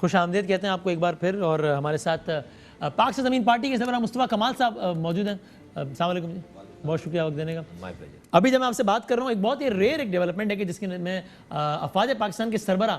خوش آمدید کہتے ہیں آپ کو ایک بار پھر. اور ہمارے ساتھ پاک سے زمین پارٹی کے سربراہ مصطفیٰ کمال صاحب موجود ہیں. السلام علیکم جی, بہت شکریہ وقت دینے کا. ابھی جب میں آپ سے بات کر رہا ہوں ایک بہت ہی ریئر ایک ڈیولپمنٹ ہے کہ جس کے میں افواج پاکستان کے سربراہ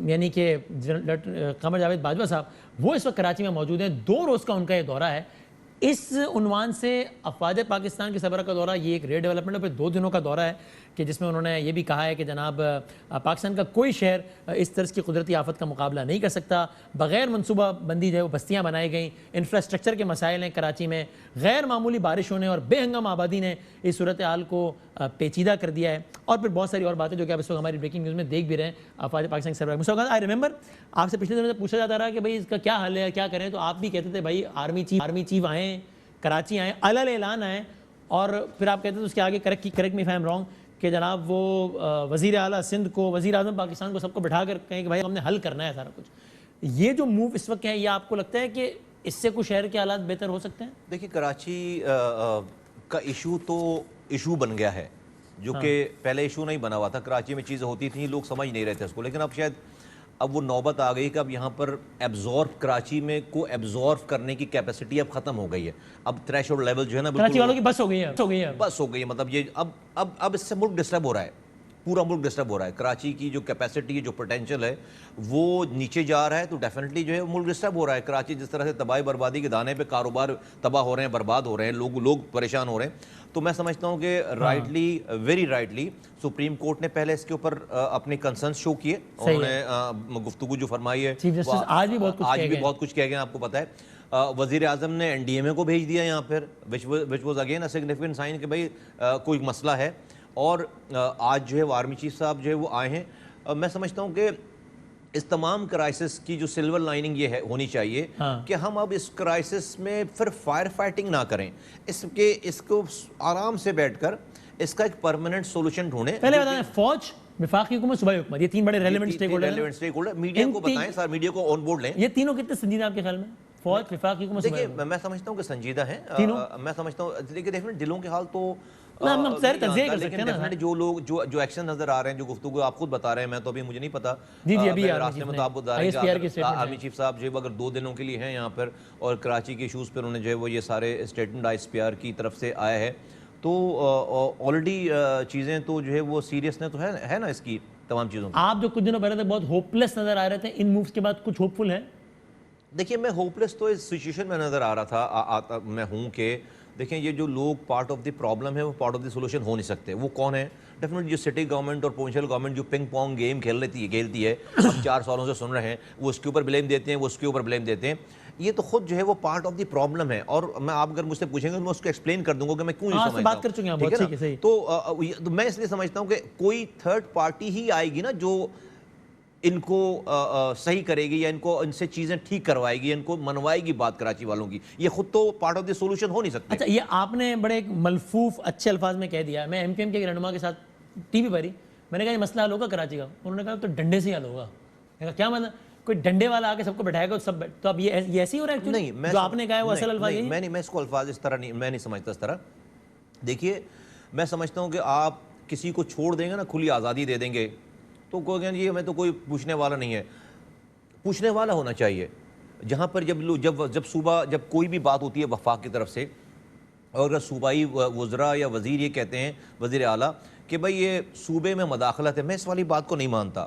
یعنی کہ قمر جاوید باجوہ صاحب وہ اس وقت کراچی میں موجود ہیں. 2 روز کا ان کا یہ دورہ ہے. اس عنوان سے افواج پاکستان کے سربراہ کا دورہ یہ ایک ریئر ڈیولپمنٹ ہے. پھر 2 دنوں کا دورہ ہے کہ جس میں انہوں نے یہ بھی کہا ہے کہ جناب پاکستان کا کوئی شہر اس طرز کی قدرتی آفت کا مقابلہ نہیں کر سکتا. بغیر منصوبہ بندی جو ہے وہ بستیاں بنائی گئیں. انفراسٹرکچر کے مسائل ہیں کراچی میں. غیر معمولی بارش ہونے اور بے ہنگام آبادی نے اس صورتحال کو پیچیدہ کر دیا ہے. اور پھر بہت ساری اور باتیں جو کہ آپ اس وقت ہماری بریکنگ نیوز میں دیکھ بھی رہے ہیں. افواج پاکستان کے سربراہ آئی ریمبر آپ سے پچھلے دنوں سے پوچھا جاتا رہا کہ بھائی اس کا کیا حل ہے, کیا کریں, تو آپ بھی کہتے تھے بھائی آرمی چیف آئیں, کراچی آئیں, علل اعلان آئیں. اور پھر آپ کہتے تھے اس کے آگے correct me if I am wrong کہ جناب وہ وزیر اعلیٰ سندھ کو, وزیر اعظم پاکستان کو, سب کو بٹھا کر کہیں کہ بھائی ہم نے حل کرنا ہے سارا کچھ. یہ جو موو اس وقت ہے, یہ آپ کو لگتا ہے کہ اس سے کوئی شہر کے حالات بہتر ہو سکتے ہیں؟ دیکھیے کراچی کا ایشو تو ایشو بن گیا ہے, جو کہ پہلے ایشو نہیں بنا ہوا تھا. کراچی میں چیزیں ہوتی تھیں, لوگ سمجھ نہیں رہے تھے اس کو, لیکن اب شاید اب وہ نوبت آ گئی کہ اب یہاں پر کراچی میں کو ایبزورب کرنے کی کیپیسٹی اب ختم ہو گئی ہے. اب تھریش ہولڈ لیول جو ہے نا کراچی والوں کی بس ہو گئی ہے. مطلب یہ اب اس سے ملک ڈسٹرب ہو رہا ہے, پورا ملک ڈسٹرب ہو رہا ہے. کراچی کی جو کیپیسٹی ہے, جو پوٹینشیل ہے, وہ نیچے جا رہا ہے, تو ڈیفینیٹلی جو ہے ملک ڈسٹرب ہو رہا ہے. کراچی جس طرح سے تباہی بربادی کے دانے پہ کاروبار تباہ ہو رہے ہیں, برباد ہو رہے ہیں, لوگ پریشان ہو رہے ہیں. تو میں سمجھتا ہوں کہ ویری رائٹلی سپریم کورٹ نے پہلے اس کے اوپر اپنے کنسرنس شو کیے. انہوں نے گفتگو جو فرمائی ہے, آج بھی بہت کچھ کہہ گئے. آپ کو پتہ ہے وزیر اعظم نے این ڈی ایم اے کو بھیج دیا یہاں پر, which was again a significant sign کہ بھائی کوئی مسئلہ ہے. اور آج جو ہے وہ آرمی چیف صاحب جو ہے وہ آئے ہیں. میں سمجھتا ہوں کہ اس تمام کرائسس کی جو سلور لائننگ یہ ہے ہونی چاہیے کہ ہم اب اس کرائسس میں پھر فائر فائٹنگ نہ کریں, اس کو آرام سے بیٹھ کر اس کا ایک پرماننٹ سولوشن ڈھونڈیں. پہلے بتائیں فوج, وفاقی حکومت, صوبائی حکومت, یہ 3 بڑے ریلیونٹ اسٹیک ہولڈر. میڈیا کو بتائیں سر, میڈیا کو آن بورڈ لیں. یہ تینوں کتنے سنجیدہ آپ کے خیال میں؟ فوج, وفاقی حکومت, دیکھیے میں سمجھتا ہوں کہ سنجیدہ ہیں. میں سمجھتا ہوں دیکھیے ڈیفینیٹ دلوں کے حال تو جو لوگ جو ایکشن نظر آ رہے ہیں, جو گفتگو آپ خود بتا رہے ہیں, میں تو ابھی مجھے نہیں پتا. راستے میں تو آپ بتا رہے ہیں کہ آرمی چیف صاحب جو ہے اگر 2 دنوں کے لیے ہیں یہاں پر اور کراچی کے ایشوز پر انہوں نے جو ہے وہ یہ سارے statement I S P R کی طرف سے آیا ہے, تو آلریڈی چیزیں تو جو ہے وہ سیریس نے تو ہے نا اس کی تمام چیزوں. آپ جو کچھ دنوں پہلے تھے بہت ہوپ لیس نظر آ رہے تھے, ان مووز کے بعد کچھ ہوپ فل ہے؟ دیکھیے میں ہوپ لیس تو اس سچویشن میں نظر آ رہا تھا میں ہوں کہ دیکھیں یہ جو لوگ پارٹ آف دی پرابلم ہے وہ پارٹ آف دی سولوشن ہو نہیں سکتے. وہ کون ہے؟ ڈیفینیٹلی جو سٹی گورنمنٹ اور پروونشل گورنمنٹ جو پنگ پونگ گیم کھیلتی ہے, اب 4 سالوں سے سن رہے ہیں, وہ اس کے اوپر بلیم دیتے ہیں, وہ اس کے اوپر بلیم دیتے ہیں. یہ تو خود جو ہے وہ پارٹ آف دی پرابلم ہے. اور میں آپ اگر مجھ سے پوچھیں گے تو میں اس کو ایکسپلین کر دوں گا کہ میں کیوں نہیں سمجھتا ہوں. تو میں اس لیے سمجھتا ہوں کہ کوئی تھرڈ پارٹی ہی آئے گی نا جو ان کو صحیح کرے گی, یا ان سے چیزیں ٹھیک کروائے گی, ان کو منوائے گی بات کراچی والوں کی. یہ خود تو پارٹ آف دی سولوشن ہو نہیں سکتے. اچھا, یہ آپ نے بڑے ایک ملفوف اچھے الفاظ میں کہہ دیا. میں ایم کیو ایم کے رہنما کے ساتھ ٹی وی پر ہی میں نے کہا یہ مسئلہ حل ہوگا کراچی کا. انہوں نے کہا تو ڈنڈے سے حل ہوگا. میں نے کہا کیا مطلب, کوئی ڈنڈے والا آ کے سب کو بٹھائے گا سب, تو اب یہ ایسی ہو رہا ہے؟ نہیں, جو آپ نے کہا ہے وہ اصل الفاظ یہی ہے. میں اس کو الفاظ اس طرح میں نہیں سمجھتا اس طرح. دیکھیے میں سمجھتا ہوں کہ آپ کسی کو چھوڑ دیں گے نا, کھلی آزادی دے دیں گے, تو کوئی کہیں جی ہمیں تو کوئی پوچھنے والا نہیں ہے. پوچھنے والا ہونا چاہیے. جہاں پر جب کوئی بھی بات ہوتی ہے وفاق کی طرف سے, اور اگر صوبائی وزراء یا وزیر یہ کہتے ہیں, وزیر اعلیٰ, کہ بھئی یہ صوبے میں مداخلت ہے, میں اس والی بات کو نہیں مانتا.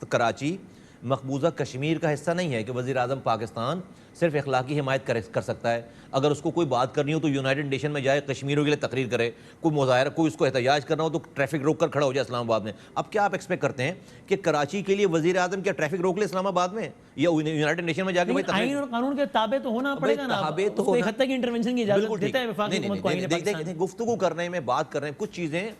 کراچی مقبوضہ کشمیر کا حصہ نہیں ہے کہ وزیر اعظم پاکستان صرف اخلاقی حمایت کر سکتا ہے. اگر اس کو کوئی بات کرنی ہو تو یونائٹڈ نیشن میں جائے, کشمیریوں کے لیے تقریر کرے, کوئی مظاہرہ, کوئی اس کو احتجاج کرنا ہو تو ٹریفک روک کر کھڑا ہو جائے اسلام آباد میں. اب کیا آپ ایکسپیکٹ کرتے ہیں کہ کراچی کے لیے وزیر اعظم کیا ٹریفک روک لے اسلام آباد میں, یا یونائٹڈ نیشن میں جا کے آئین اور قانون کے تابع تو ہونا پڑے گا نا. ایک حد تک انٹرونشن کی اجازت دیتا ہے وفاقی حکومت کو آئین پاکستان. گفتگو کرنے میں, بات کر رہے ہیں, کچھ چیزیں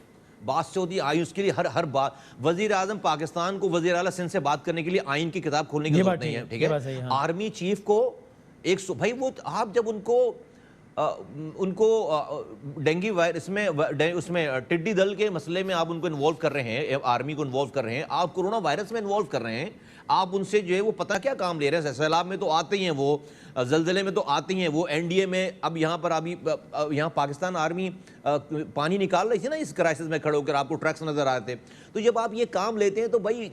بات سے ہوتی ہے آئی, اس کے لیے ہر بات. وزیر اعظم پاکستان کو وزیر اعلیٰ سندھ سے بات کرنے کے لیے آئین کی کتاب کھولنے کی ضرورت نہیں ہے, ٹھیک ہے. آرمی چیف کو بھائی وہ آپ جب ان کو ڈینگی وائرس میں اس میں ٹڈی دل کے مسئلے میں آپ ان کو انوالو کر رہے ہیں, آرمی کو انوالو کر رہے ہیں, آپ کورونا وائرس میں انوالو کر رہے ہیں, آپ ان سے جو ہے وہ پتہ کیا کام لے رہے ہیں. سیلاب میں تو آتے ہی ہیں, وہ زلزلے میں تو آتی ہیں, وہ این ڈی اے میں. اب یہاں پر ابھی یہاں پاکستان آرمی پانی نکال رہی تھی نا اس کرائسس میں کھڑے ہو کر, آپ کو ٹرکس نظر آتے. تو جب آپ یہ کام لیتے ہیں تو بھائی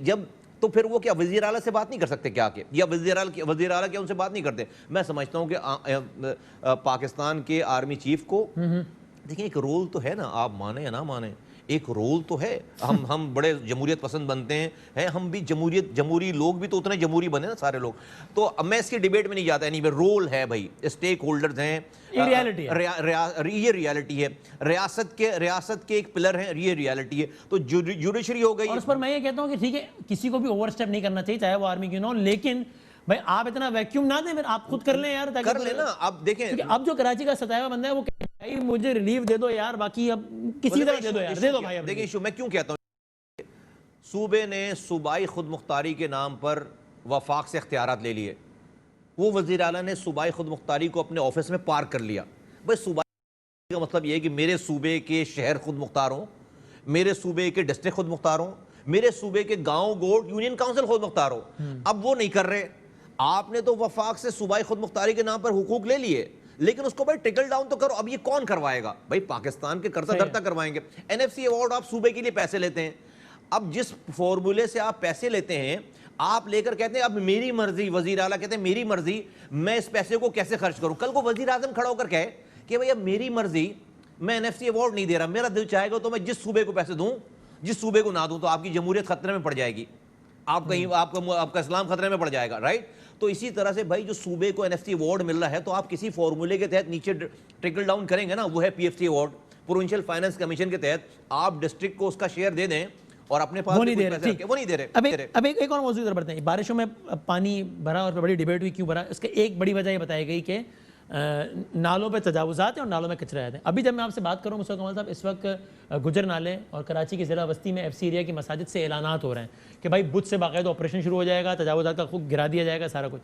تو پھر وہ کیا وزیر اعلیٰ سے بات نہیں کر سکتے کیا کہ یا وزیر اعلیٰ کیا ان سے بات نہیں کرتے؟ میں سمجھتا ہوں کہ پاکستان کے آرمی چیف کو دیکھیں ایک رول تو ہے نا، آپ مانیں یا نہ مانیں، ایک رول تو ہے. ہم بڑے جمہوریت پسند بنتے ہیں، ہم بھی جمہوری لوگ بھی تو اتنے جمہوری بنے نا سارے لوگ. تو میں اس کی ڈیبیٹ میں نہیں جاتا. نہیں رول ہے بھائی، اسٹیک ہولڈرز ہیں، یہ ریالٹی ہے، یہ ریالٹی ہے. ریاست کے ایک پلر ہیں، یہ ریالٹی ہے. تو جوڈیشری ہو گئی. اور اس پر میں یہ کہتا ہوں کہ ٹھیک ہے کسی کو بھی اوور اسٹیپ نہیں کرنا چاہیے چاہے وہ آرمی کیوں نہ ہو، لیکن بھائی آپ اتنا ویکیوم نہ دیں، پھر آپ خود کر لیں یار. کر لیں نا. اب دیکھیں اب جو کراچی کا ستایا ہوا بندہ ہے وہ بھائی مجھے ریلیف دے دو یار، باقی اب کسی طرح دے دو یار، دے دو بھائی. دیکھیں ایشو میں کیوں کہتا ہوں، صوبے نے صوبائی خود مختاری کے نام پر وفاق سے اختیارات لے لیے. وہ وزیر اعلیٰ نے صوبائی خود مختاری کو اپنے آفس میں پارک کر لیا. بھائی صوبائی کا مطلب یہ ہے کہ میرے صوبے کے شہر خود مختار ہوں، میرے صوبے کے ڈسٹرکٹ خود مختار ہوں، میرے صوبے کے گاؤں گوٹ یونین کاؤنسل خود مختار ہو. اب وہ نہیں کر رہے. آپ نے تو وفاق سے صوبائی خود مختاری کے نام پر حقوق لے لیے، لیکن اس کو بھائی ٹرکل ڈاؤن تو کرو. اب یہ کون کروائے گا؟ بھائی پاکستان کے کرتا دھرتا کروائیں گے. NFC ایوارڈ آپ صوبے کے لیے پیسے لیتے ہیں. اب جس فارمولے سے آپ پیسے لیتے ہیں، آپ لے کر کہتے ہیں اب میری مرضی، وزیر اعلیٰ کہتے ہیں میری مرضی، میں اس پیسے کو کیسے خرچ کروں. کل کو وزیر اعظم کھڑا ہو کر کہے کہ بھئی اب میری مرضی، میں NFC ایوارڈ نہیں دے رہا، میرا دل چاہے گا تو میں جس صوبے کو پیسے دوں، جس صوبے کو نہ دوں، تو آپ کی جمہوریت خطرے میں پڑ جائے گی، آپ کا اسلام خطرے میں پڑ جائے گا. رائٹ. تو اسی طرح سے بھائی جو صوبے کو NFC ایوارڈ مل رہا ہے تو آپ کسی فارمولے کے تحت نیچے ٹرکل ڈاؤن کریں گے نا. وہ ہے PFC award, provincial finance commission کے تحت. آپ ڈسٹرکٹ کو اس کا شیئر دے دیں اور اپنے پاس وہ نہیں دے رہے. اب ایک اور موضوع ادھر بڑھتے ہیں. بارشوں میں پانی بھرا اور بڑی ڈیبیٹ ہوئی کیوں بھرا. اس کے ایک بڑی وجہ یہ بتائی گئی کہ نالوں پہ تجاوزات ہیں اور نالوں میں کچرے آتے ہیں. ابھی جب میں آپ سے بات کروں مصطفیٰ کمال صاحب، اس وقت گجر نالے اور کراچی کی ضلع وسطی میں FC ایریا کی مساجد سے اعلانات ہو رہے ہیں کہ بھائی بدھ سے باقاعدہ آپریشن شروع ہو جائے گا، تجاوزات کا خوب گرا دیا جائے گا سارا کچھ.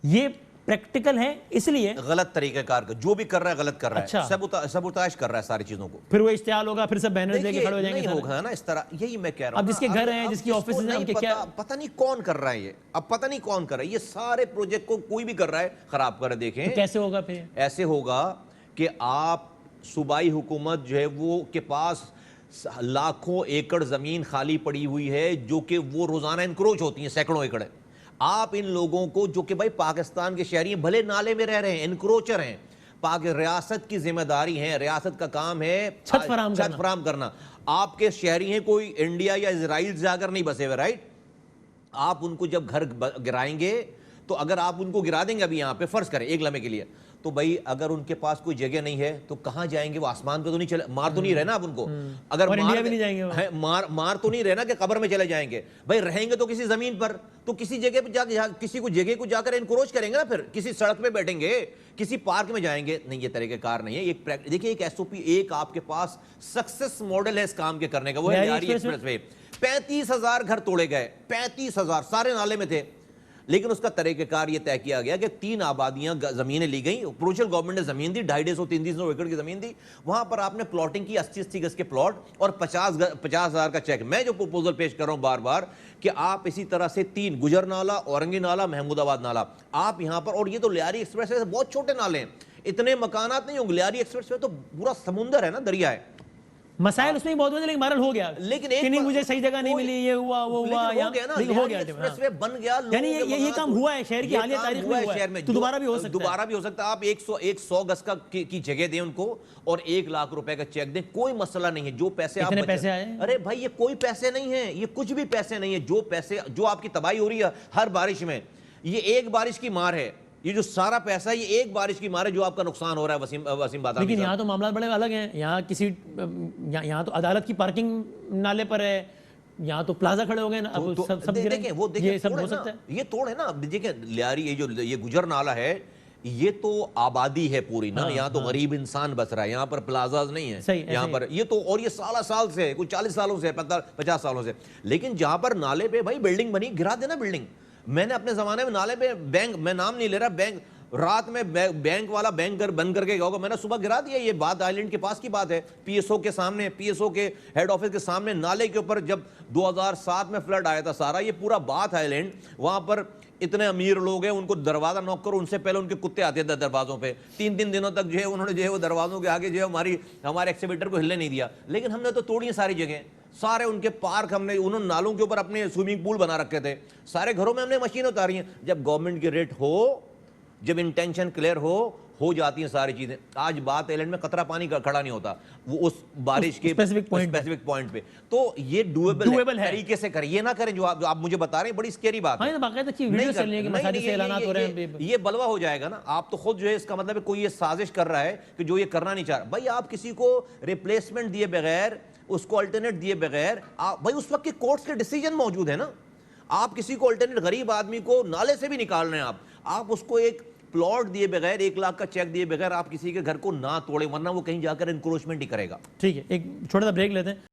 یہ پریکٹیکل ہے، اس لیے غلط طریقہ کار کا جو بھی کر رہا ہے غلط کر رہا ہے، سبوتاش کر رہا ہے ساری چیزوں کو. پھر وہ اشتعال ہوگا، پھر سب بینر لے کے کھڑے ہو جائیں گے. نہیں ہوگا نا اس طرح. یہی میں کہہ رہا ہوں. اب جس کے گھر ہیں، جس کی آفس ہیں، کیا پتہ نہیں کون کر رہا ہے یہ. اب پتہ نہیں کون کر رہا ہے یہ سارے پروجیکٹ کو. کوئی بھی کر رہا ہے خراب کر. دیکھیں کیسے ہوگا پھر. ایسے ہوگا کہ آپ صوبائی حکومت جو ہے وہ کے پاس لاکھوں ایکڑ زمین خالی پڑی ہوئی ہے جو کہ وہ روزانہ انکروچ ہوتی ہیں، سینکڑوں ایکڑ. آپ ان لوگوں کو جو کہ بھائی پاکستان کے شہری ہیں، بھلے نالے میں رہ رہے ہیں، انکروچر ہیں، ریاست کی ذمہ داری ہے، ریاست کا کام ہے چھت فراہم کرنا. آپ کے شہری ہیں کوئی انڈیا یا اسرائیل جا کر نہیں بسے ہوئے. رائٹ. آپ ان کو جب گھر گرائیں گے تو اگر آپ ان کو گرا دیں گے ابھی یہاں پہ فرض کریں ایک لمحے کے لیے، تو بھائی اگر ان کے پاس کوئی جگہ نہیں ہے تو کہاں جائیں گے؟ وہ آسمان پہ تو نہیں چلے، مار تو نہیں رہنا آپ ان کو. اگر مار تو نہیں رہنا کہ قبر میں چلے جائیں گے. بھائی رہیں گے تو کسی زمین پر، تو کسی جگہ پہ کسی کو جگہ کو جا کر انکروچ کریں گے نا. پھر کسی سڑک پہ بیٹھیں گے، کسی پارک میں جائیں گے. نہیں، یہ طریقہ کار نہیں ہے. دیکھیں ایک SOP، ایک آپ کے پاس سکسس ماڈل ہے اس کام کے کرنے کا، وہ ہے لیاری ایکسپریس وے. 35,000 گھر توڑے گئے، 35,000 سارے نالے میں تھے. لیکن اس کا طریقہ کار یہ طے کیا گیا کہ 3 آبادیاں زمینیں لی گئیں. پروونشل گورنمنٹ نے زمین دی، 250-300 ایکڑ کی زمین دی. وہاں پر آپ نے پلاٹنگ کی 80 گز کے پلاٹ اور 50,000 کا چیک. میں جو پروپوزل پیش کر رہا ہوں بار بار کہ آپ اسی طرح سے 3 گجر نالہ، اورنگی نالہ، محمود آباد نالہ آپ یہاں پر. اور یہ تو لیاری ایکسپریس وے سے بہت چھوٹے نالے ہیں، اتنے مکانات نہیں ہوں گے. لیاری ایکسپریس وے تو پورا سمندر ہے نا، دریا ہے. مسائل اس میں بہت ہوتے لیکن بہرحال ہو گیا. لیکن مجھے صحیح جگہ نہیں ملی، یہ ہوا وہ ہوا، ہو گیا ایکسپریس وے بن گیا. یعنی یہ کام ہوا ہے شہر کی حالیہ تاریخ میں، شہر میں تو دوبارہ بھی ہو سکتا ہے. آپ 100 گز کی جگہ دیں ان کو اور 1 لاکھ روپے کا چیک دیں، کوئی مسئلہ نہیں ہے. جو پیسے آپ آئے، ارے بھائی یہ کوئی پیسے نہیں ہیں، یہ کچھ بھی پیسے نہیں ہے. جو پیسے جو آپ کی تباہی ہو رہی ہے ہر بارش میں، یہ ایک بارش کی مار ہے. یہ جو سارا پیسہ ہے یہ ایک بارش کی مار ہے جو آپ کا نقصان ہو رہا ہے. وسیم بادامی. لیکن یہاں تو معاملات بڑے الگ ہیں. یہاں تو عدالت کی پارکنگ نالے پر ہے، یہاں تو پلازا کھڑے ہو گئے. دیکھیں وہ یہ توڑ ہے نا. دیکھیں لیاری یہ گجر نالہ ہے، یہ تو آبادی ہے پوری نا. یہاں تو غریب انسان بس رہا ہے، یہاں پر پلازاز نہیں ہے یہاں پر. یہ تو اور یہ سال سے کوئی 40 سالوں سے 50 سالوں سے. لیکن جہاں پر نالے پہ بھائی بلڈنگ بنی، گرا دینا بلڈنگ. میں نے اپنے زمانے میں نالے پہ بینک، میں نام نہیں لے رہا، بینک رات میں بینک والا بینک بند کر کے گیا ہوگا، میں نے صبح گرا دیا. یہ بات آئی لینڈ کے پاس کی بات ہے. PSO کے سامنے، PSO کے ہیڈ آفس کے سامنے نالے کے اوپر جب 2007 میں فلڈ آیا تھا سارا، یہ پورا بات آئی لینڈ. وہاں پر اتنے امیر لوگ ہیں، ان کو دروازہ نوک کرو، ان سے پہلے ان کے کتے آتے تھے دروازوں پہ. 3 دنوں تک جو ہے انہوں نے جو ہے وہ دروازوں کے آگے جو ہے ہمارے ایکسیویٹر کو ہلنے نہیں دیا. لیکن ہم نے تو توڑی ہیں ساری جگہیں. سارے ان کے پارک ہم نے انہوں نے نالوں کے اوپر اپنے سوئمنگ پول بنا رکھے تھے, سارے گھروں میں ہم نے مشین اتاری ہیں. جب گورنمنٹ کی ریٹ ہو, جب انٹینشن کلیئر ہو جاتی ہیں ساری چیزیں. آج بات ایلینڈ میں قطرہ پانی کا کھڑا نہیں ہوتا, وہ اس بارش کے اسپیسیفک پوائنٹ پہ. تو یہ ڈویبل ہے, طریقے سے کریں, یہ نہ کریں جو آپ مجھے بتا رہے ہیں, بڑی اسکیری بات ہے. باقاعدہ ویڈیو چل رہی ہے کہ مساجد سے اعلانات ہو رہے ہیں. یہ بلوا ہو جائے گا نا. آپ تو خود جو ہے اس کا مطلب ہے کوئی یہ سازش کر رہا ہے کہ جو یہ کرنا نہیں چاہ رہا. بھائی آپ کسی کو ریپلیسمنٹ دیے بغیر, اس کو الٹرنیٹ دیے بغیر, بھائی اس وقت کے کورٹس کے ڈیسیجن موجود ہیں نا. آپ کسی کو الٹرنیٹ, غریب آدمی کو نالے سے بھی نکال رہے ہیں آپ اس کو ایک پلاٹ دیے بغیر, 1 لاکھ کا چیک دیے بغیر آپ کسی کے گھر کو نہ توڑیں, ورنہ وہ کہیں جا کر انکروچمنٹ ہی کرے گا. ٹھیک ہے, ایک چھوٹا سا بریک لیتے ہیں.